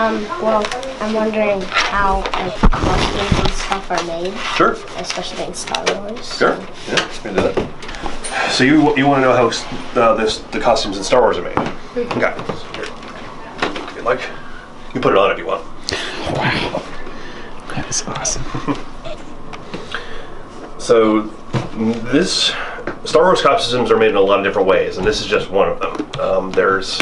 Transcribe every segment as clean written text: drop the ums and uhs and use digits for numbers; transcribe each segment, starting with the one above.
Well, I'm wondering how like costumes and stuff are made. Sure. Especially in Star Wars. Sure. Yeah, we can do that. So you want to know how the costumes in Star Wars are made? Okay. Here. If you like, you can put it on if you want. Wow. That is awesome. So this Star Wars costumes are made in a lot of different ways, and this is just one of them. There's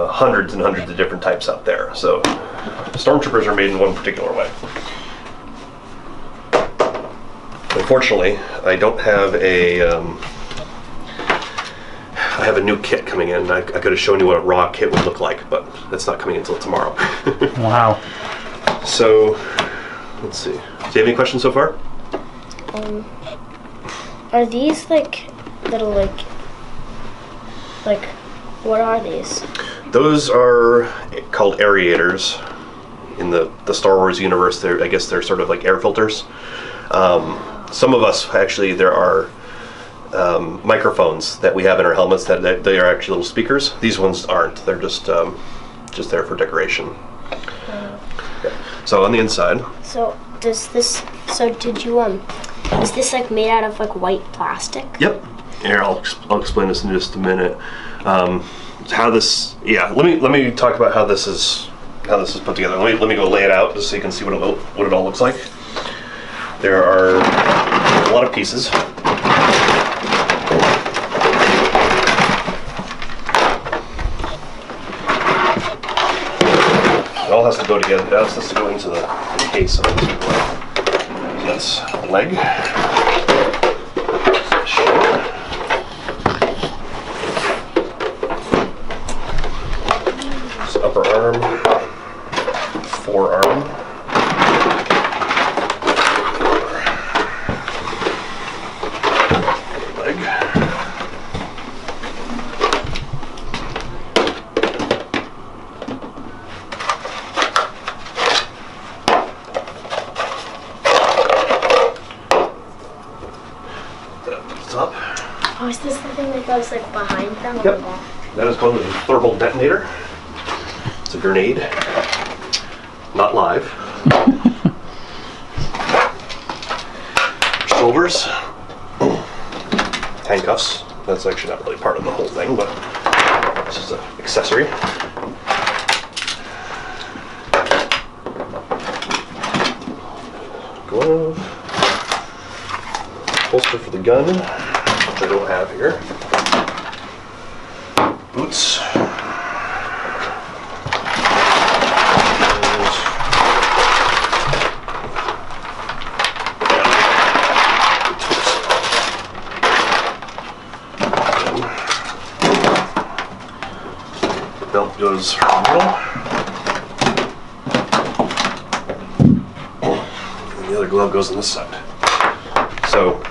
hundreds and hundreds of different types out there. So Stormtroopers are made in one particular way. Unfortunately, I don't have I have a new kit coming in. I could have shown you what a raw kit would look like, but that's not coming until tomorrow. Wow. So, let's see. Do you have any questions so far? Are these like little like what are these? Those are called aerators in the Star Wars universe. I guess they're sort of like air filters. Some of us actually, there are microphones that we have in our helmets that they are actually little speakers. These ones aren't. They're just there for decoration. Yeah. So on the inside. So does this? So did you Is this like made out of like white plastic? Yep. Here, I'll explain this in just a minute. How this? Yeah. Let me talk about how this is put together. Let me go lay it out just so you can see what it all looks like. There are a lot of pieces. It all has to go together. It all has to go into the case of it. So that's a leg. This upper arm, forearm. Oh, is this the thing that goes like behind them? Yep. That is called a thermal detonator. It's a grenade. Not live. Shoulders. Handcuffs. That's actually not really part of the whole thing, but it's just an accessory. Glove. Holster for the gun, which I don't have here. Boots. The belt goes from the middle. And the other glove goes on this side. So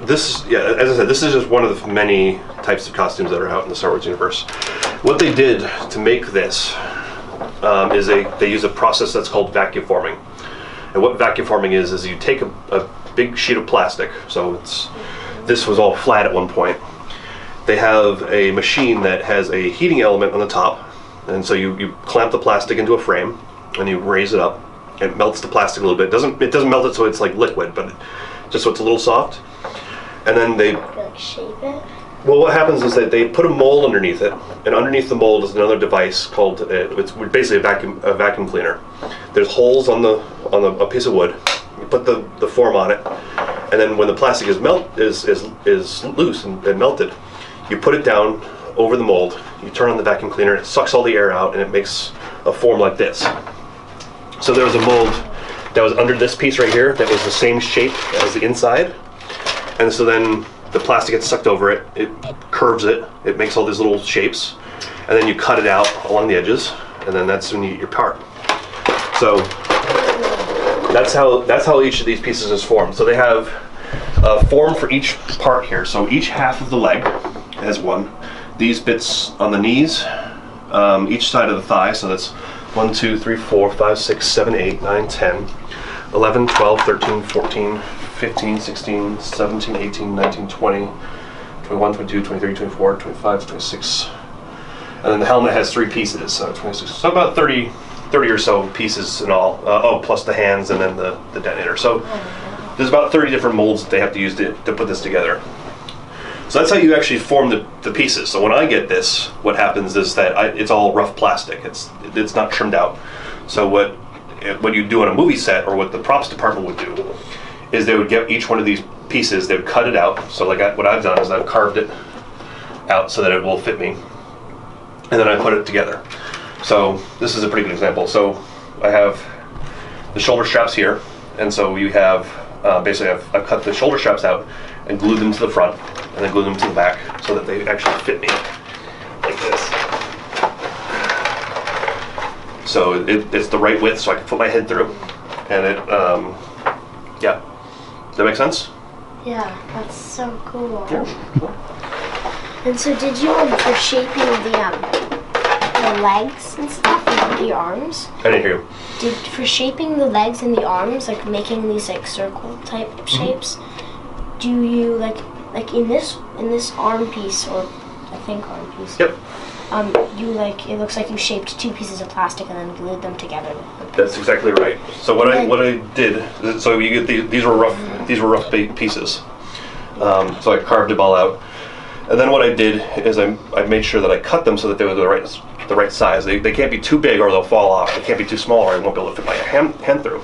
this, yeah, as I said, this is just one of the many types of costumes that are out in the Star Wars universe. What they did to make this is they use a process that's called vacuum forming. And what vacuum forming is you take a big sheet of plastic, so this was all flat at one point. They have a machine that has a heating element on the top, and so you clamp the plastic into a frame, and you raise it up. It melts the plastic a little bit. It doesn't melt it so it's like liquid, but just so it's a little soft. And then they like shape it. Well, what happens is that they put a mold underneath it, and underneath the mold is another device called it's basically a vacuum cleaner. There's holes on a piece of wood. You put the form on it, and then when the plastic is loose and melted, you put it down over the mold. You turn on the vacuum cleaner. It sucks all the air out, and it makes a form like this. So there was a mold that was under this piece right here that was the same shape as the inside, and so then the plastic gets sucked over it, it curves it, it makes all these little shapes, and then you cut it out along the edges, and then that's when you get your part. So that's how each of these pieces is formed. So they have a form for each part here. So each half of the leg has one. These bits on the knees, each side of the thigh, so that's 1, 2, 3, 4, 5, 6, 7, 8, 9, 10, 11, 12, 13, 14, 15, 16, 17, 18, 19, 20, 21, 22, 23, 24, 25, 26, And then the helmet has 3 pieces, so 26. So about 30 or so pieces in all. Oh, plus the hands and then the detonator. So there's about 30 different molds that they have to use to put this together. So that's how you actually form the pieces. So when I get this, what happens is that it's all rough plastic. It's not trimmed out. So what you do on a movie set, or what the props department would do, is they would get each one of these pieces, they would cut it out. So like what I've done is I've carved it out so that it will fit me, and then I put it together. So this is a pretty good example. So I have the shoulder straps here, and so you have basically I've cut the shoulder straps out and glued them to the front, and then glued them to the back so that they actually fit me like this. So it's the right width, so I can put my head through, and yeah. Does that make sense? Yeah, that's so cool. Yeah. And so did you, for shaping the legs and stuff, and the arms? I didn't hear you. For shaping the legs and the arms, like making these like circle type shapes, do you like in this arm piece, or I think arm piece? Yep. It looks like you shaped 2 pieces of plastic and then glued them together. That's exactly right. So what I did, so you get these were rough pieces. So I carved them all out, and then what I did is I made sure that I cut them so that they were the right size. They can't be too big or they'll fall off. They can't be too small or I won't be able to fit my hand through.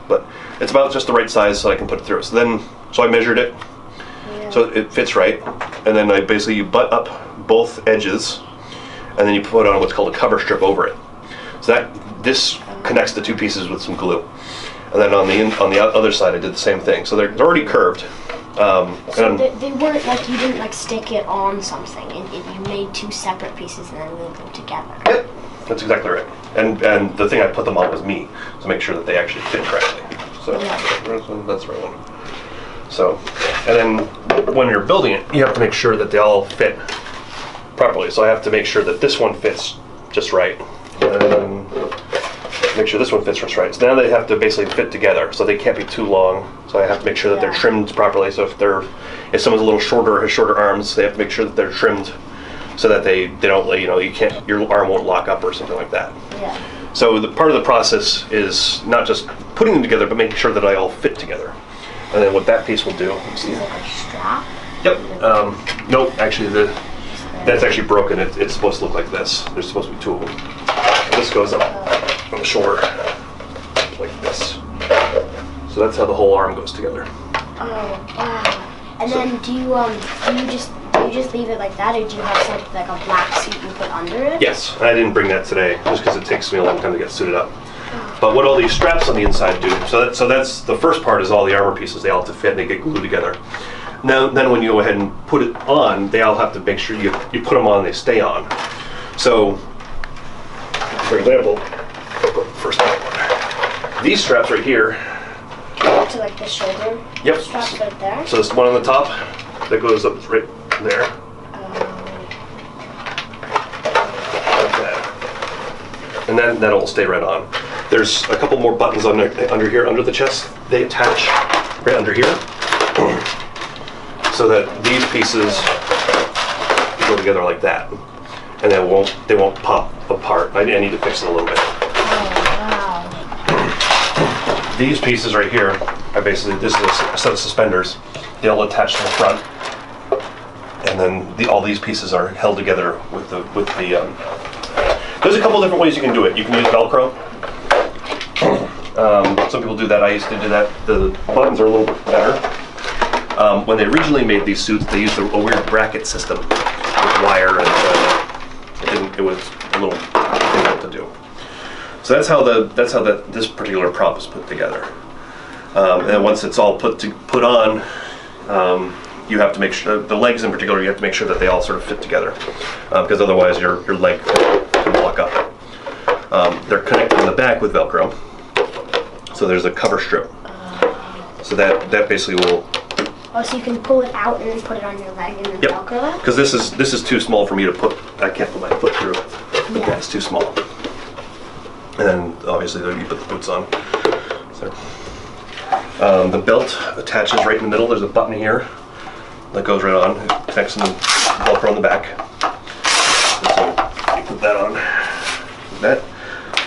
But it's about just the right size so I can put it through. So I measured it, so it fits right, and then you butt up both edges, and then you put on what's called a cover strip over it. So this connects the 2 pieces with some glue, and then on the other side I did the same thing. So they're already curved. So they weren't like, you didn't like stick it on something, and you made 2 separate pieces and then glued them together. Yep, that's exactly right. And the thing I put them on was me, to make sure that they actually fit correctly. So that's the right one. So, and then when you're building it, you have to make sure that they all fit properly. So I have to make sure that this one fits just right, and make sure this one fits just right. So now they have to basically fit together, so they can't be too long. So I have to make sure that they're trimmed properly. So if someone's a little shorter or has shorter arms, they have to make sure that they're trimmed so that they don't, your arm won't lock up or something like that. Yeah. So the part of the process is not just putting them together, but making sure that they all fit together. And then what that piece will do. Is it like a strap? Yep. No, actually that's actually broken. It's supposed to look like this. There's supposed to be 2 of them. This goes up on the shoulder like this. So that's how the whole arm goes together. Oh wow! And then do you just leave it like that, or do you have something like a black suit you put under it? Yes, I didn't bring that today just because it takes me a long time to get suited up. But what all these straps on the inside do, so that's the first part, is all the armor pieces. They all have to fit and they get glued together. Then when you go ahead and put it on, they all have to make sure you put them on and they stay on. So, for example, first one. These straps right here. To like the shoulder. Yep. Straps right there. So there's one on the top that goes up right there. Like that. And then that'll stay right on. There's a couple more buttons under here, under the chest. They attach right under here, so that these pieces go together like that, and they won't pop apart. I need to fix it a little bit. Oh wow! These pieces right here are basically, this is a set of suspenders. They'll attach to the front, and then all these pieces are held together with the. There's a couple different ways you can do it. You can use Velcro. Some people do that. I used to do that. The buttons are a little bit better. When they originally made these suits, they used a weird bracket system with wire, and it was a little difficult to do. So that's how this particular prop is put together. And then once it's all put on, you have to make sure, the legs in particular, you have to make sure that they all sort of fit together, because otherwise your leg can block up. They're connected in the back with Velcro, so there's a cover strip. So that basically will. Oh, so you can pull it out and then put it on your leg and then Velcro it? Because this is too small for me to put. I can't put my foot through. Yeah. It's too small. And then obviously you put the boots on. So, the belt attaches right in the middle. There's a button here that goes right on. It connects in the Velcro on the back. And so you that.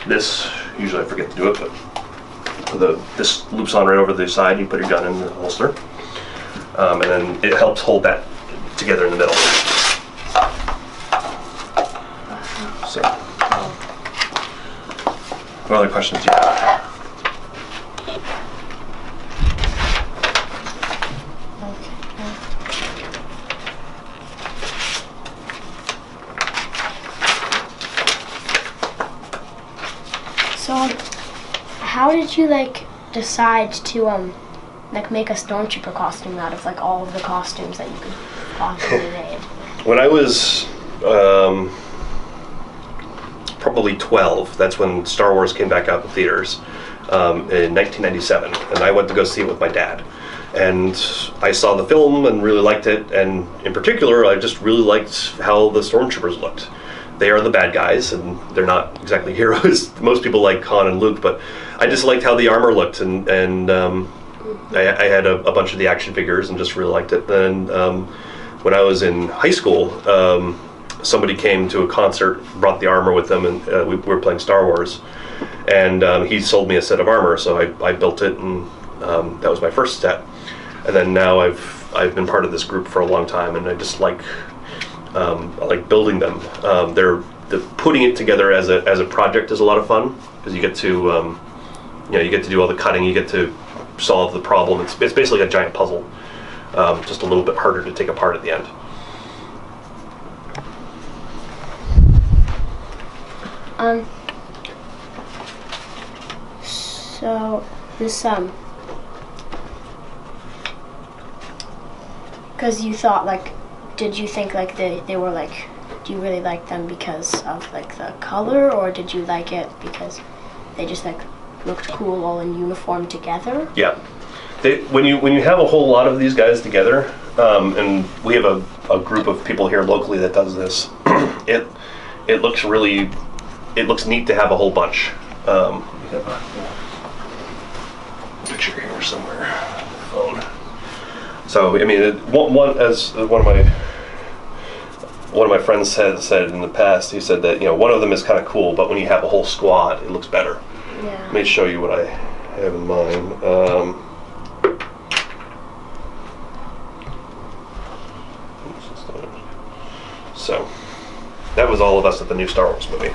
This, usually I forget to do it, but this loops on right over the side. You put your gun in the holster, and then it helps hold that together in the middle. So, what other questions do you have? So, how did you like decide to like make a Stormtrooper costume out of like all of the costumes that you could possibly make? When I was probably 12, that's when Star Wars came back out in theaters in 1997, and I went to go see it with my dad. And I saw the film and really liked it, and in particular, I just really liked how the Stormtroopers looked. They are the bad guys, and they're not exactly heroes. Most people like Han and Luke, but I just liked how the armor looked, and I had a bunch of the action figures and just really liked it. Then when I was in high school, somebody came to a concert, brought the armor with them, and we were playing Star Wars, and he sold me a set of armor, so I built it, and that was my first set. And then now I've been part of this group for a long time, and I just like building them. The putting it together as a project is a lot of fun, because you get to you get to do all the cutting, you get to solve the problem. It's basically a giant puzzle, just a little bit harder to take apart at the end. So this because you thought like, did you think like they were like, do you really like them because of like the color, or did you like it because they just like looked cool all in uniform together? Yeah, when you have a whole lot of these guys together, and we have a group of people here locally that does this, it looks neat to have a whole bunch. We have a picture here somewhere. Phone. So I mean, one of my friends said in the past, he said that one of them is kind of cool, but when you have a whole squad, it looks better. Yeah. Let me show you what I have in mind. So that was all of us at the new Star Wars movie.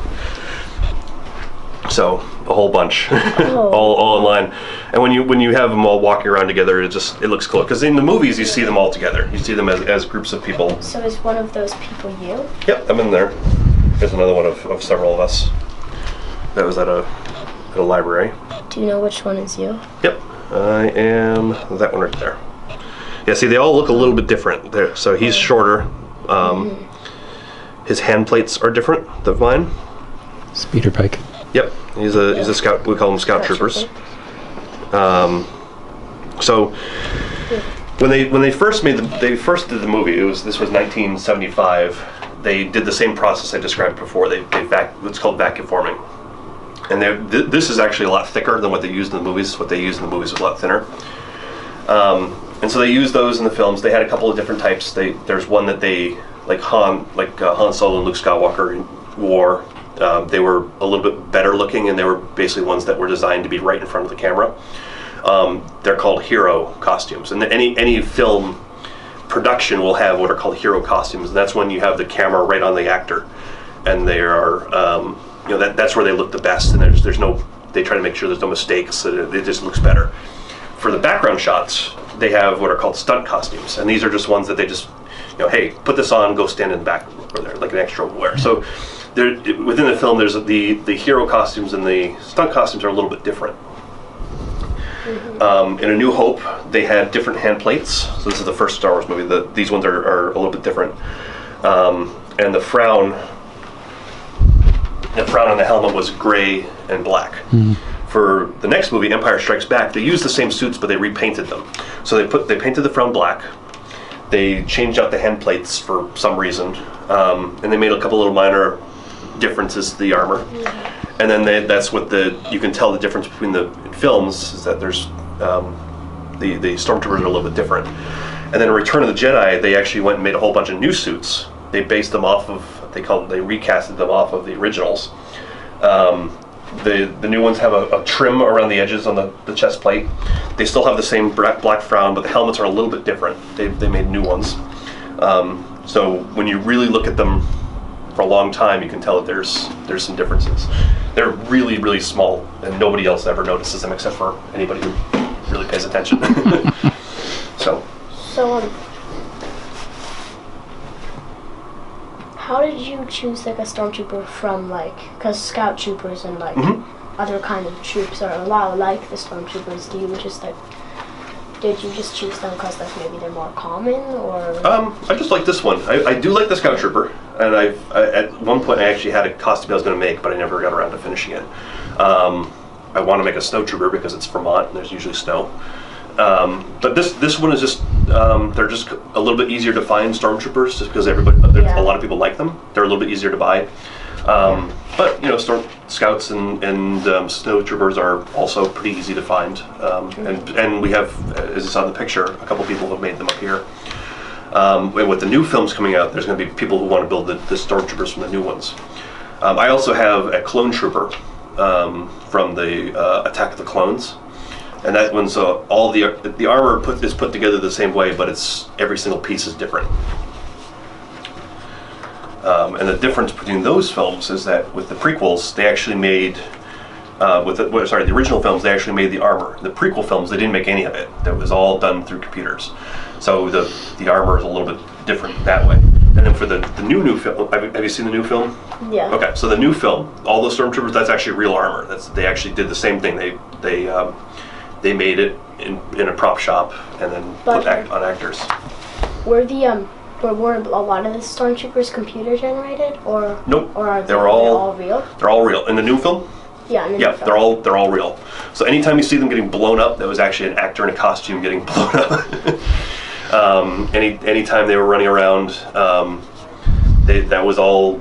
So a whole bunch, all in line. And when you have them all walking around together, it looks cool. Because in the movies, you see them all together. You see them as groups of people. So is one of those people you? Yep, I'm in there. There's another one of several of us. That was at a library. Do you know which one is you? Yep, I am that one right there. Yeah, see, they all look a little bit different. There, so he's shorter. His hand plates are different than mine. Speeder bike. Yep, he's a scout. We call them scout troopers. So when they first did the movie, this was 1975. They did the same process I described before. It's called vacuum forming, and this is actually a lot thicker than what they used in the movies. What they used in the movies was a lot thinner. And so they used those in the films. They had a couple of different types. There's one that they Han Solo and Luke Skywalker wore. They were a little bit better looking, and they were basically ones that were designed to be right in front of the camera. They're called hero costumes, and any film production will have what are called hero costumes. And that's when you have the camera right on the actor, and they are that's where they look the best. And they try to make sure there's no mistakes, so it just looks better. For the background shots, they have what are called stunt costumes, and these are just ones that they just hey, put this on, go stand in the back, or they're like an extra wear. So within the film, there's the hero costumes and the stunt costumes are a little bit different. In A New Hope, they had different hand plates. So this is the first Star Wars movie. These ones are a little bit different. And the frown on the helmet was gray and black. For the next movie, Empire Strikes Back, they used the same suits, but they repainted them. So they painted the frown black. They changed out the hand plates for some reason, and they made a couple little minor differences to the armor. And then that's what you can tell the difference between the films is that there's the Stormtroopers are a little bit different. And then in Return of the Jedi, they actually went and made a whole bunch of new suits. They based them off of they recasted them off of the originals. The new ones have a trim around the edges on the chest plate. They still have the same black frown, but the helmets are a little bit different. They made new ones. So when you really look at them for a long time, you can tell that there's some differences. They're really, really small, and nobody else ever notices them except for anybody who really pays attention. So how did you choose like a stormtrooper from like, because scout troopers and like other kind of troops are a lot like the stormtroopers? Did you just choose them because like maybe they're more common, or? I just like this one. I do like the scout trooper, and at one point I actually had a costume I was going to make, but I never got around to finishing it. I want to make a snow trooper because it's Vermont and there's usually snow. But this one is just they're just a little bit easier to find, stormtroopers, just because a lot of people like them. They're a little bit easier to buy. But you know, scouts and snow troopers are also pretty easy to find. And we have, as you saw in the picture, a couple people have made them up here. And with the new films coming out, there's going to be people who want to build the stormtroopers from the new ones. I also have a clone trooper from the Attack of the Clones. And that one's all the armor is put together the same way, but every single piece is different. And the difference between those films is that with the prequels, they actually made the original films, they actually made the armor. The prequel films, they didn't make any of it. That was all done through computers. So the armor is a little bit different that way. And then for the new film, have you seen the new film? Yeah. Okay, so the new film, all those stormtroopers, that's actually real armor. They actually did the same thing. They made it in a prop shop and then put on actors. Were a lot of the stormtroopers computer generated, or nope? Or are they all real? They're all real in the new film. Yeah, in the new film. They're all real. So anytime you see them getting blown up, that was actually an actor in a costume getting blown up. Anytime they were running around, that was all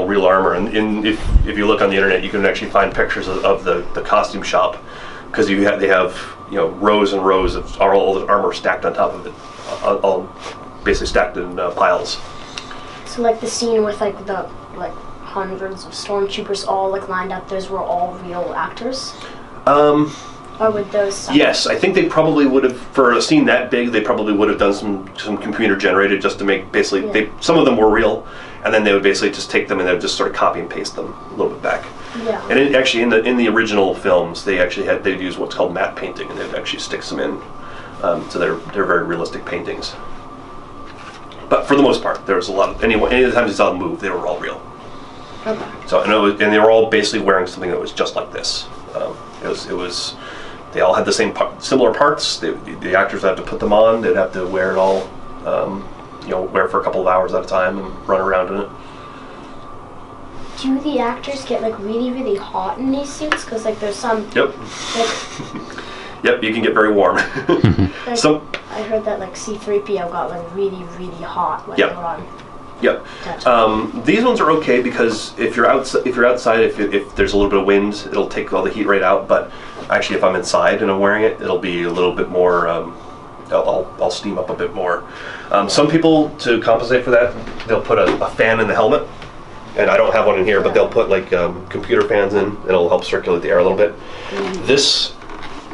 real armor. And if you look on the internet, you can actually find pictures of the costume shop, because they have rows and rows of all the armor stacked on top of it, all basically stacked in piles. So like the scene with like hundreds of stormtroopers all like lined up, those were all real actors? Or would those? Yes, I think they probably would have, for a scene that big, they probably would have done some computer generated just to make some of them were real, and then they would basically just take them and they would just sort of copy and paste them a little bit back. Yeah. And actually in the original films, they'd use what's called matte painting, and they'd actually stick them in, so they're very realistic paintings. But for the most part, there was a lot of any of the times you saw them move, they were all real. Okay. So and they were all basically wearing something that was just like this. They all had the similar parts. The actors would have to put them on. They'd have to wear it all, wear it for a couple of hours at a time and run around in it. Do the actors get like really, really hot in these suits? Because like there's some. Yep. Yep, you can get very warm. I heard that like C-3PO got like really, really hot when they were on. Yep. These ones are okay because if you're outside, if there's a little bit of wind, it'll take all the heat right out. But actually, if I'm inside and I'm wearing it, it'll be a little bit more. I'll steam up a bit more. Some people, to compensate for that, they'll put a fan in the helmet. And I don't have one in here, but they'll put like computer fans in. It'll help circulate the air a little bit. Mm-hmm. This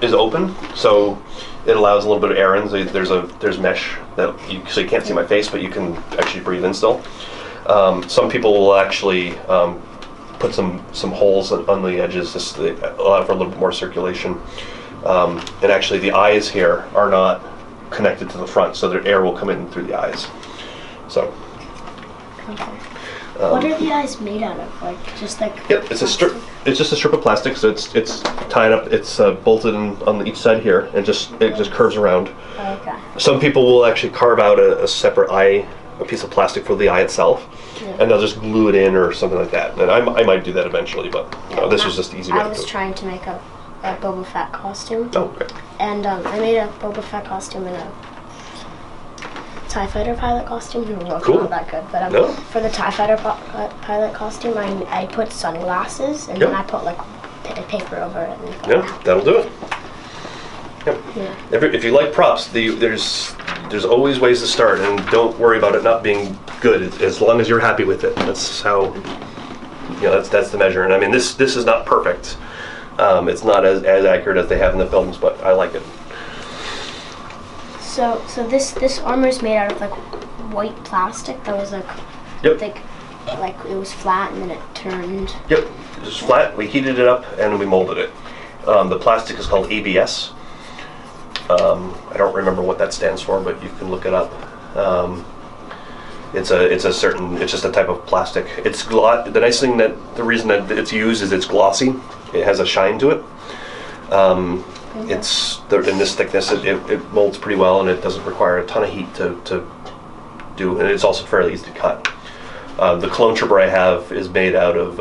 is open, so it allows a little bit of air in. There's mesh so you can't see my face, but you can actually breathe in still. Some people will actually put some holes on the edges just to allow for a little bit more circulation. And actually, the eyes here are not connected to the front, so the air will come in through the eyes. So. Okay. What are the eyes made out of? Like just like. Yep, it's a strip. It's just a strip of plastic, so it's tied up. It's bolted on each side here, and it just curves around. Okay. Some people will actually carve out a separate eye, a piece of plastic for the eye itself, and they'll just glue it in or something like that. And I might do that eventually, but this was just the easy way to do it. I was trying to make a Boba Fett costume. Oh, okay. And I made a Boba Fett costume in a TIE Fighter pilot costume. Cool. Not that good, but for the TIE Fighter pilot costume, I put sunglasses and then I put like paper over it. And that'll do it. Yep. Yeah. If you like props, there's always ways to start, and don't worry about it not being good as long as you're happy with it. That's how that's the measure. And I mean, this is not perfect. It's not as accurate as they have in the films, but I like it. So this armor is made out of like white plastic that was like Yep. like it was flat and then it turned. Yep, just flat. We heated it up and we molded it. The plastic is called ABS. I don't remember what that stands for, but you can look it up. It's just a type of plastic. It's the nice thing the reason that it's used is it's glossy. It has a shine to it. It's in this thickness. It molds pretty well, and it doesn't require a ton of heat to do, and it's also fairly easy to cut. The clone trooper I have is made out of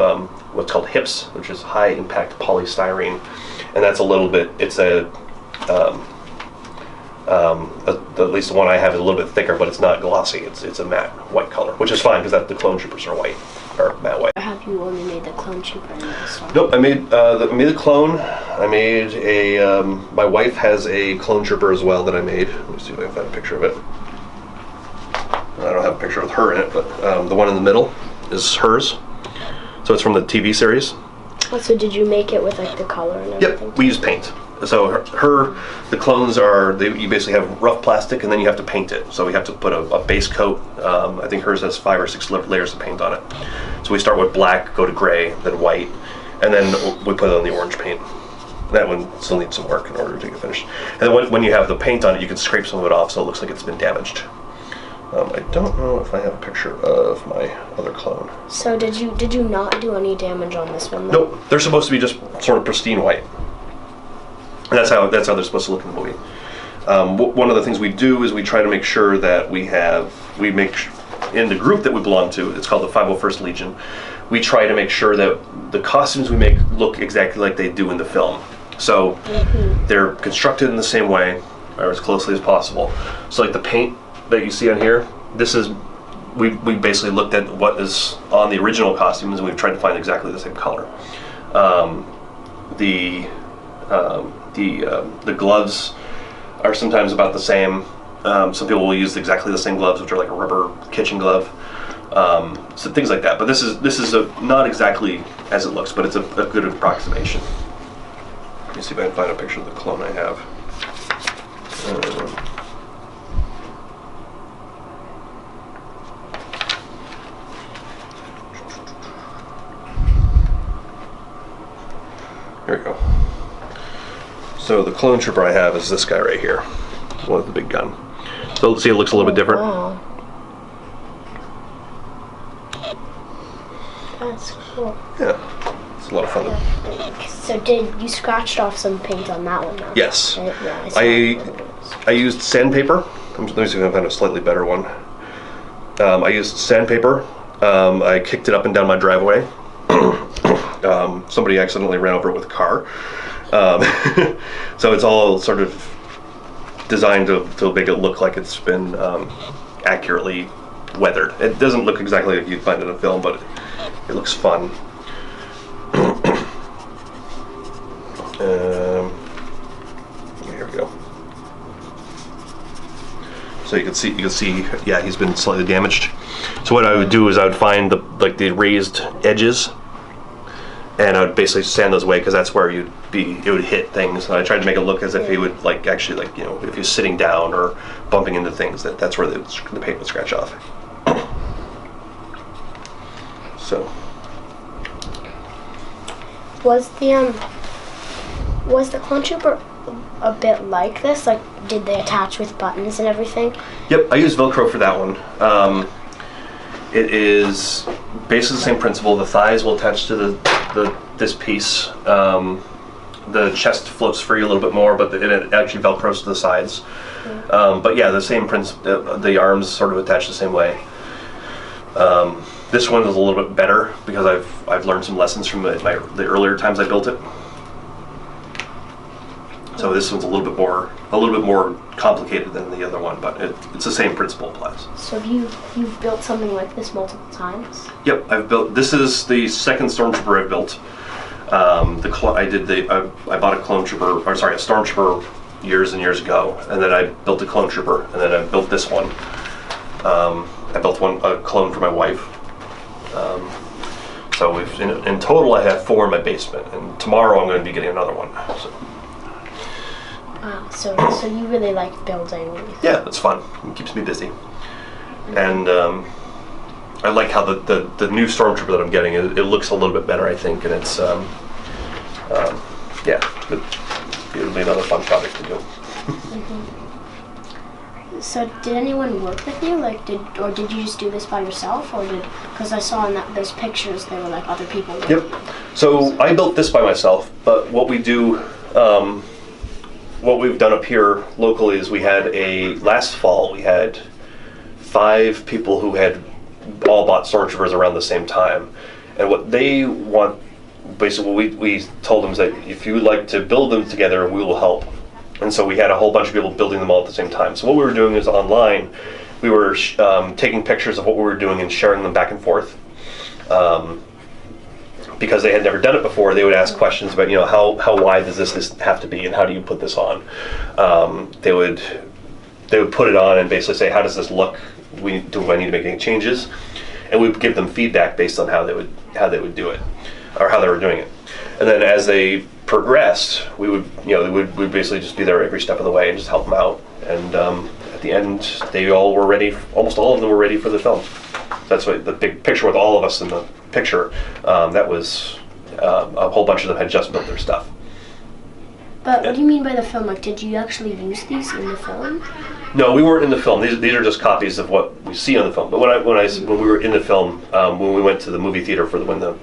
what's called HIPS, which is high impact polystyrene, and that's a little bit. It's at least the one I have is a little bit thicker, but it's not glossy. It's a matte white color, which is fine because the clone troopers are white or matte white. Or have you only made the clone trooper in this one? Nope, I made the clone. I made a. My wife has a clone trooper as well that I made. Let me see if I can find a picture of it. I don't have a picture with her in it, but the one in the middle is hers. So it's from the TV series. Oh, so did you make it with like the color and everything? Yep, we use paint. So the clones you basically have rough plastic and then you have to paint it. So we have to put a base coat. I think hers has 5 or 6 layers of paint on it. So we start with black, go to gray, then white, and then we put it on the orange paint. That one still needs some work in order to get finished. And then when you have the paint on it, you can scrape some of it off so it looks like it's been damaged. I don't know if I have a picture of my other clone. So did you not do any damage on this one, though? Nope, they're supposed to be just sort of pristine white. And that's how they're supposed to look in the movie. One of the things we do is we try to make sure that in the group that we belong to, it's called the 501st Legion, we try to make sure that the costumes we make look exactly like they do in the film. So they're constructed in the same way, or as closely as possible. So like the paint that you see on here, we basically looked at what is on the original costumes and we've tried to find exactly the same color. The gloves are sometimes about the same. Some people will use exactly the same gloves, which are like a rubber kitchen glove. So things like that. But this is not exactly as it looks, but it's a good approximation. Let me see if I can find a picture of the clone I have. Here we go. So the clone trooper I have is this guy right here, one with the big gun. So see, it looks a little bit different. Wow. That's cool. Yeah, it's a lot of fun. So did you scratched off some paint on that one, though? Yes. Right? Yeah, I used sandpaper. Let me see if I can find a slightly better one. I used sandpaper. I kicked it up and down my driveway. Somebody accidentally ran over it with a car. So it's all sort of designed to make it look like it's been accurately weathered. It doesn't look exactly like you'd find in a film, but it looks fun. Here we go. So you can see, yeah, he's been slightly damaged. So what I would do is I would find the raised edges, and I would basically sand those away because that's where it would hit things. And I tried to make it look as if he would actually if he was sitting down or bumping into things, that's where the paint would scratch off. So. Was the clone trooper a bit like this? Like, did they attach with buttons and everything? Yep, I used Velcro for that one. It is basically the same principle. The thighs will attach to this piece. The chest floats free a little bit more, but it actually Velcros to the sides. But yeah, the same principle. The arms sort of attach the same way. This one is a little bit better because I've learned some lessons from the earlier times I built it. So this one's a little bit more complicated than the other one, but it's the same principle applies. So you've built something like this multiple times? Yep, this is the second Stormtrooper I've built. I bought a Stormtrooper years and years ago, and then I built a Clone Trooper, and then I built this one. I built a clone for my wife. So in total I have 4 in my basement, and tomorrow I'm going to be getting another one. So you really like building? Yeah, it's fun. It keeps me busy. And I like how the new Stormtrooper that I'm getting, it looks a little bit better, I think, and it's, yeah, it'll be another fun project to do. So did anyone work with you? Like, did you just do this by yourself, or because I saw in those pictures they were like other people. Yep. So I built this by myself, but what we do, what we've done up here locally is last fall we had 5 people who had all bought Stormtroopers around the same time, and what they want, basically what we told them is that if you would like to build them together, we will help. And so we had a whole bunch of people building them all at the same time. So what we were doing is online, we were taking pictures of what we were doing and sharing them back and forth. Because they had never done it before, they would ask questions about, how wide does this have to be, and how do you put this on? They would put it on and basically say, how does this look? Do I need to make any changes? And we would give them feedback based on how they would do it, or how they were doing it. And then as they progressed, we would basically just be there every step of the way and just help them out. And at the end, they all were ready. Almost all of them were ready for the film. That's what the big picture with all of us in the picture. That was a whole bunch of them had just built their stuff. But what do you mean by the film? Like, did you actually use these in the film? No, we weren't in the film. These are just copies of what we see on the film. But when we were in the film, when we went to the movie theater for when the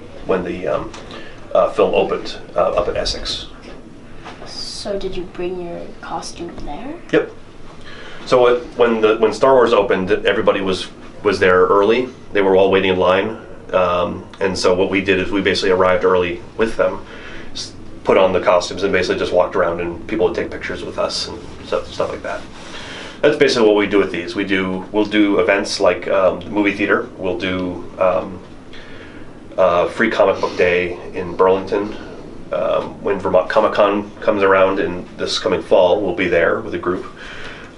film opened up in Essex. So did you bring your costume there? Yep. So when Star Wars opened, everybody was there early. They were all waiting in line, and so what we did is we basically arrived early with them, put on the costumes, and basically just walked around, and people would take pictures with us and stuff like that. That's basically what we do with these. We'll do events like the movie theater. We'll do Free Comic Book Day in Burlington. When Vermont Comic Con comes around in this coming fall, we'll be there with a group.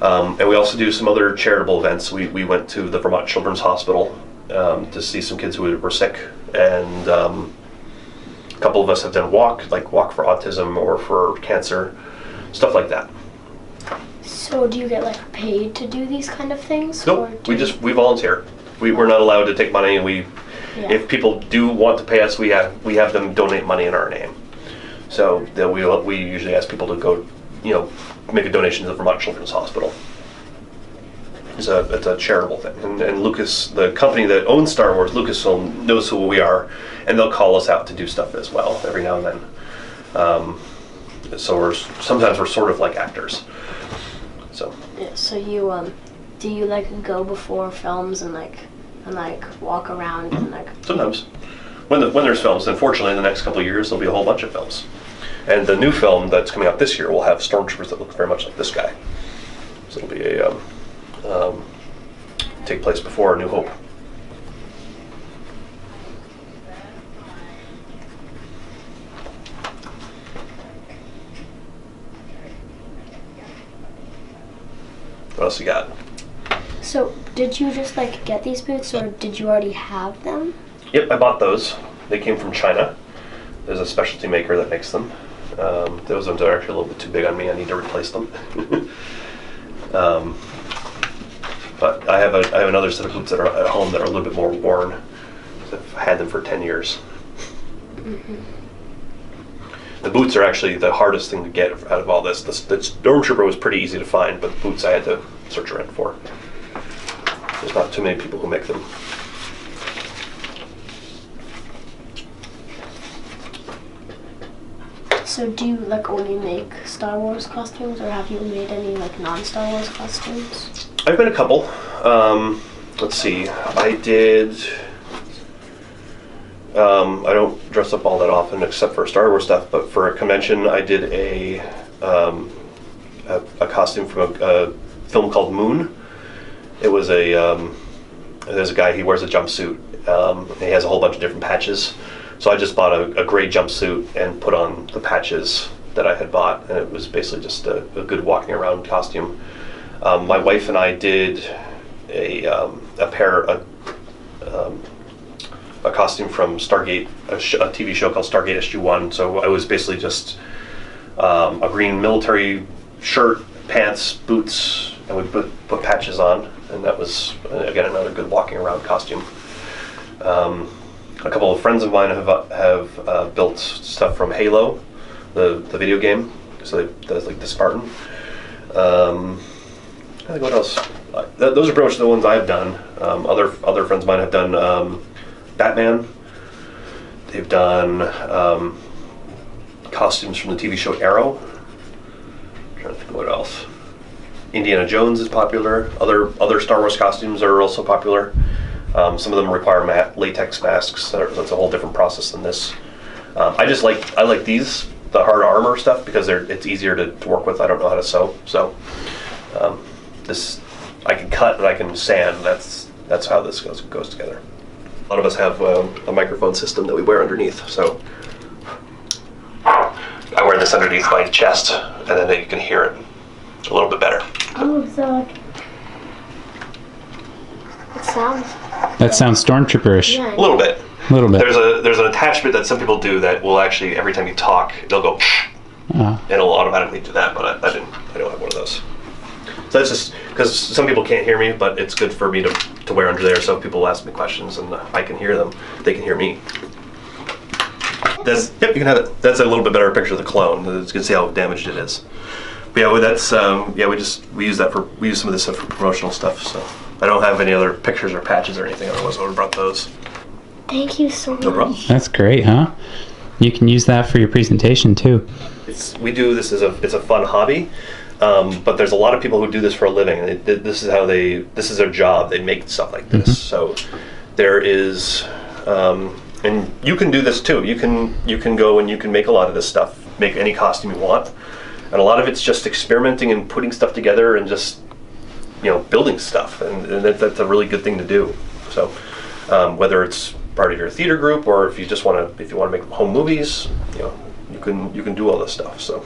And we also do some other charitable events. We went to the Vermont Children's Hospital to see some kids who were sick, and a couple of us have done Walk for Autism or for cancer, stuff like that. So do you get paid to do these kind of things? Nope, we volunteer. We're not allowed to take money, and if people do want to pay us, we have them donate money in our name. So we usually ask people to go, make a donation to the Vermont Children's Hospital. It's a charitable thing. And Lucas, the company that owns Star Wars, Lucasfilm, knows who we are, and they'll call us out to do stuff as well every now and then. So sometimes we're sort of like actors. So. Yeah, so you do you go before films and walk around and Sometimes. When there's films, unfortunately in the next couple of years there'll be a whole bunch of films. And the new film that's coming out this year will have Stormtroopers that look very much like this guy. So it'll be take place before A New Hope. What else you got? So did you just get these boots, or did you already have them? Yep, I bought those. They came from China. There's a specialty maker that makes them. Those ones are actually a little bit too big on me. I need to replace them. But I have another set of boots that are at home that are a little bit more worn. I've had them for 10 years. Mm-hmm. The boots are actually the hardest thing to get out of all this. The Stormtrooper was pretty easy to find, but the boots I had to search around for. There's not too many people who make them. So do you only make Star Wars costumes, or have you made any non-Star Wars costumes? I've made a couple. Let's see. I did. I don't dress up all that often except for Star Wars stuff, but for a convention I did a costume from a film called Moon. It was there's a guy, he wears a jumpsuit, and he has a whole bunch of different patches. So I just bought a gray jumpsuit and put on the patches that I had bought, and it was basically just a good walking around costume. My wife and I did a a costume from Stargate, a TV show called Stargate SG-1. So I was basically just a green military shirt, pants, boots, and we put patches on, and that was again another good walking around costume. A couple of friends of mine have built stuff from Halo, the video game. So that's like the Spartan. I think what else? Those are pretty much the ones I've done. Other friends of mine have done Batman. They've done costumes from the TV show Arrow. I'm trying to think of what else. Indiana Jones is popular. Other Star Wars costumes are also popular. Some of them require latex masks. So that's a whole different process than this. I like these, the hard armor stuff, because it's easier to work with. I don't know how to sew, so this I can cut and I can sand. That's how this goes together. A lot of us have a microphone system that we wear underneath, so I wear this underneath my chest, and then you can hear it a little bit better. Oh, so it sounds. That sounds Stormtrooper-ish. Yeah, A little bit. A little bit. There's an attachment that some people do that will actually, every time you talk, they'll go, and it'll automatically do that. But I don't have one of those. So that's just because some people can't hear me, but it's good for me to wear under there, so people ask me questions and I can hear them. They can hear me. Yep, you can have it. That's a little bit better picture of the clone. You can see how damaged it is. But yeah, that's we use some of this stuff for promotional stuff. So I don't have any other pictures or patches or anything. Otherwise, I would have brought those. Thank you so much. No problem. That's great, huh? You can use that for your presentation too. We do this it's a fun hobby, but there's a lot of people who do this for a living. And this is their job. They make stuff like this. So there is, and you can do this too. You can go and you can make a lot of this stuff. Make any costume you want, and a lot of it's just experimenting and putting stuff together and just building stuff, and that's a really good thing to do. So whether it's part of your theater group or if you want to make home movies, you can do all this stuff. So.